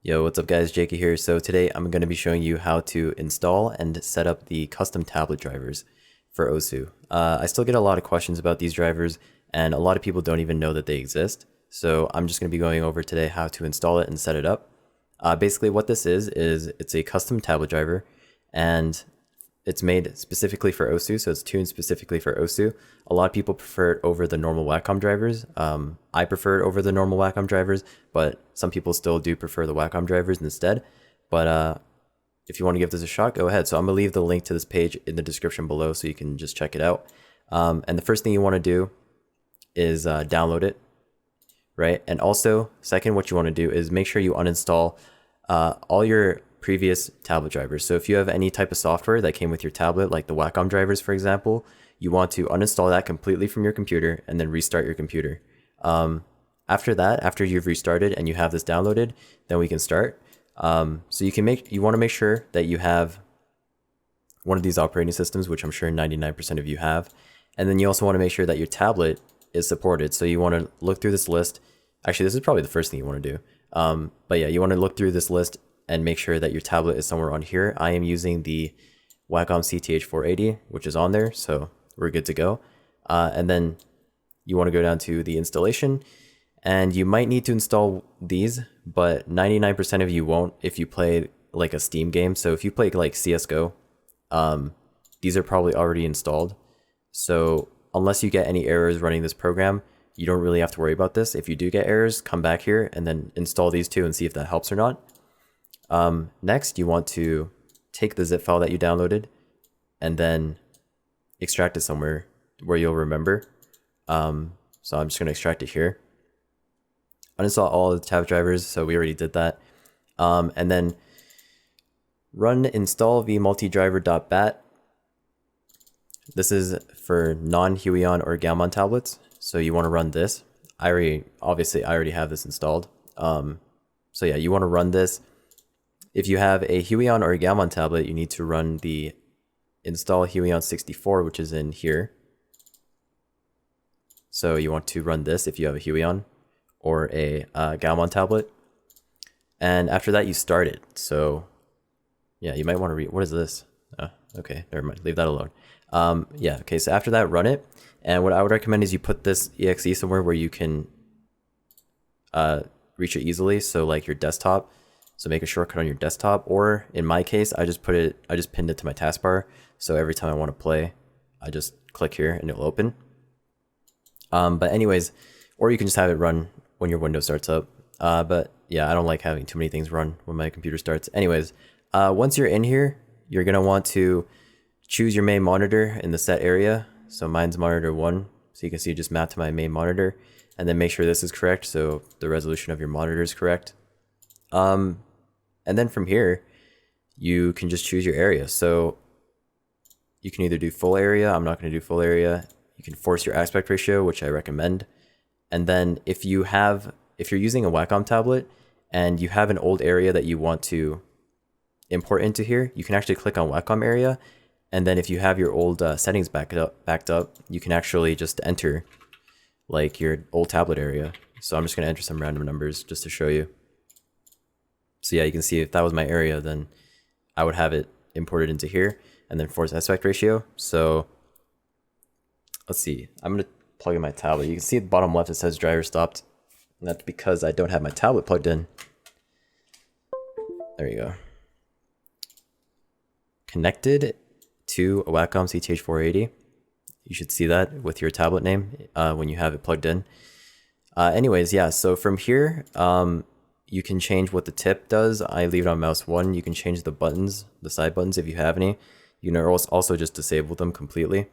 Yo, what's up guys, Jaeky here. So today I'm going to be showing you how to install and set up the custom tablet drivers for OSU. I still get a lot of questions about these drivers and a lot of people don't even know that they exist. So I'm just going to be going over today how to install it and set it up. Basically what this is it's a custom tablet driver and it's made specifically for OSU, so it's tuned specifically for OSU. A lot of people prefer it over the normal Wacom drivers. I prefer it over the normal Wacom drivers, but some people still do prefer the Wacom drivers instead. But if you want to give this a shot, go ahead. So I'm going to leave the link to this page in the description below so you can just check it out. And the first thing you want to do is download it, right? And also, second, what you want to do is make sure you uninstall all your previous tablet drivers. So if you have any type of software that came with your tablet, like the Wacom drivers, for example, you want to uninstall that completely from your computer and then restart your computer. After that, after you've restarted and you have this downloaded, then we can start. So you want to make sure that you have one of these operating systems, which I'm sure 99% of you have. And then you also want to make sure that your tablet is supported. So you want to look through this list. Actually, this is probably the first thing you want to do. But yeah, you want to look through this list and make sure that your tablet is somewhere on here. I am using the Wacom CTH480, which is on there, so we're good to go. And then you want to go down to the installation, and you might need to install these, but 99% of you won't if you play like a Steam game. So if you play like CSGO, these are probably already installed. So unless you get any errors running this program, you don't really have to worry about this. If you do get errors, come back here and then install these two and see if that helps or not. Next, you want to take the zip file that you downloaded and then extract it somewhere where you'll remember. So I'm just going to extract it here. Uninstall all the tab drivers, so we already did that. And then run install vmultidriver.bat. This is for non-Huion or Gammon tablets, so you want to run this. I already have this installed. So yeah, you want to run this. If you have a Huion or a Gammon tablet, you need to run the install Huion 64, which is in here. So you want to run this if you have a Huion or a Gammon tablet. And after that, you start it. So yeah, you might want to read, what is this? Oh, okay, never mind, leave that alone. Yeah, okay, so after that, run it. And what I would recommend is you put this exe somewhere where you can reach it easily. So like your desktop. So make a shortcut on your desktop, or in my case, I just pinned it to my taskbar. So every time I want to play, I just click here and it'll open. But anyways, or you can just have it run when your window starts up. But yeah, I don't like having too many things run when my computer starts. Anyways, once you're in here, you're gonna want to choose your main monitor in the set area. So mine's monitor 1. So you can see just map to my main monitor, and then make sure this is correct. So the resolution of your monitor is correct. And then from here, you can just choose your area. So you can either do full area. I'm not going to do full area. You can force your aspect ratio, which I recommend. And then if you're using a Wacom tablet and you have an old area that you want to import into here, you can actually click on Wacom area. And then if you have your old settings backed up, you can actually just enter like your old tablet area. So I'm just going to enter some random numbers just to show you. So yeah, you can see if that was my area, then I would have it imported into here and then force aspect ratio. So let's see, I'm going to plug in my tablet. You can see at the bottom left, it says driver stopped. And that's because I don't have my tablet plugged in. There you go. Connected to a Wacom CTH480. You should see that with your tablet name when you have it plugged in. Anyways, yeah, so from here, you can change what the tip does. I leave it on mouse 1. You can change the buttons, the side buttons if you have any. You can also just disable them completely.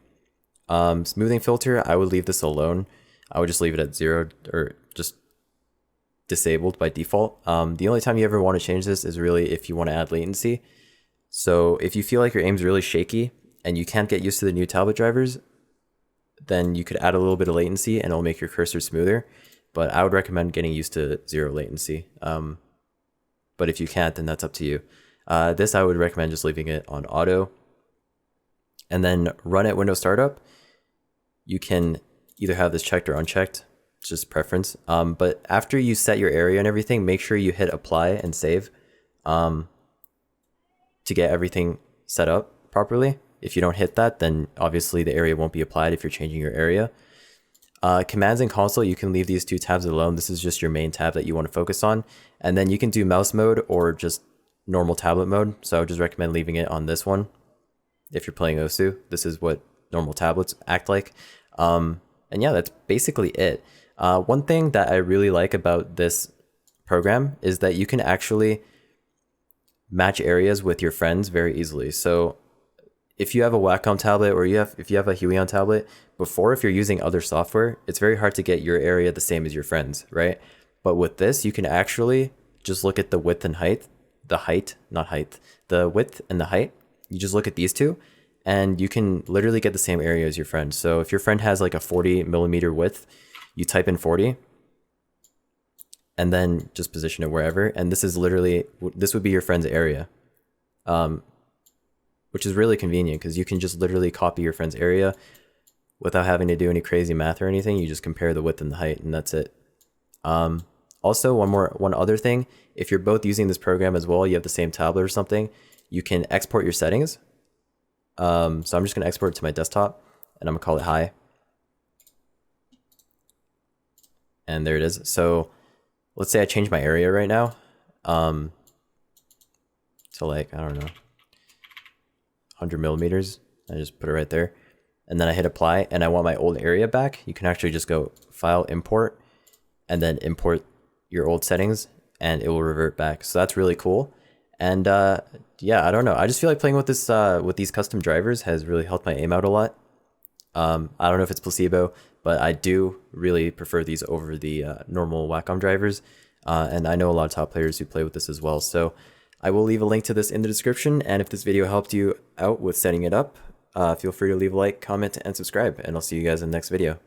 Smoothing filter, I would leave this alone. I would just leave it at 0 or just disabled by default. The only time you ever want to change this is really if you want to add latency. So if you feel like your aim's really shaky and you can't get used to the new tablet drivers, then you could add a little bit of latency and it'll make your cursor smoother. But I would recommend getting used to 0 latency. But if you can't, then that's up to you. This I would recommend just leaving it on auto. And then run at Windows Startup. You can either have this checked or unchecked. It's just preference. But after you set your area and everything, make sure you hit apply and save to get everything set up properly. If you don't hit that, then obviously the area won't be applied if you're changing your area. Commands and console, you can leave these two tabs alone. This is just your main tab that you want to focus on. And then you can do mouse mode or just normal tablet mode. So I would just recommend leaving it on this one. If you're playing Osu, this is what normal tablets act like. And yeah, that's basically it. One thing that I really like about this program is that you can actually match areas with your friends very easily. So if you have a Wacom tablet or if you have a Huion tablet, if you're using other software, it's very hard to get your area the same as your friends, right? But with this, you can actually just look at the width and height, the width and the height. You just look at these two and you can literally get the same area as your friend. So if your friend has like a 40 millimeter width, you type in 40 and then just position it wherever. And this would be your friend's area, which is really convenient because you can just literally copy your friend's area without having to do any crazy math or anything. You just compare the width and the height and that's it. Also, one other thing, if you're both using this program as well, you have the same tablet or something, you can export your settings. So I'm just going to export it to my desktop and I'm going to call it hi. And there it is. So let's say I change my area right now. So like, I don't know, 100 millimeters. I just put it right there. And then I hit apply and I want my old area back. You can actually just go file, import, and then import your old settings and it will revert back. So that's really cool. And yeah, I don't know. I just feel like playing with this with these custom drivers has really helped my aim out a lot. I don't know if it's placebo, but I do really prefer these over the normal Wacom drivers. And I know a lot of top players who play with this as well. So I will leave a link to this in the description. And if this video helped you out with setting it up, feel free to leave a like, comment, and subscribe. And I'll see you guys in the next video.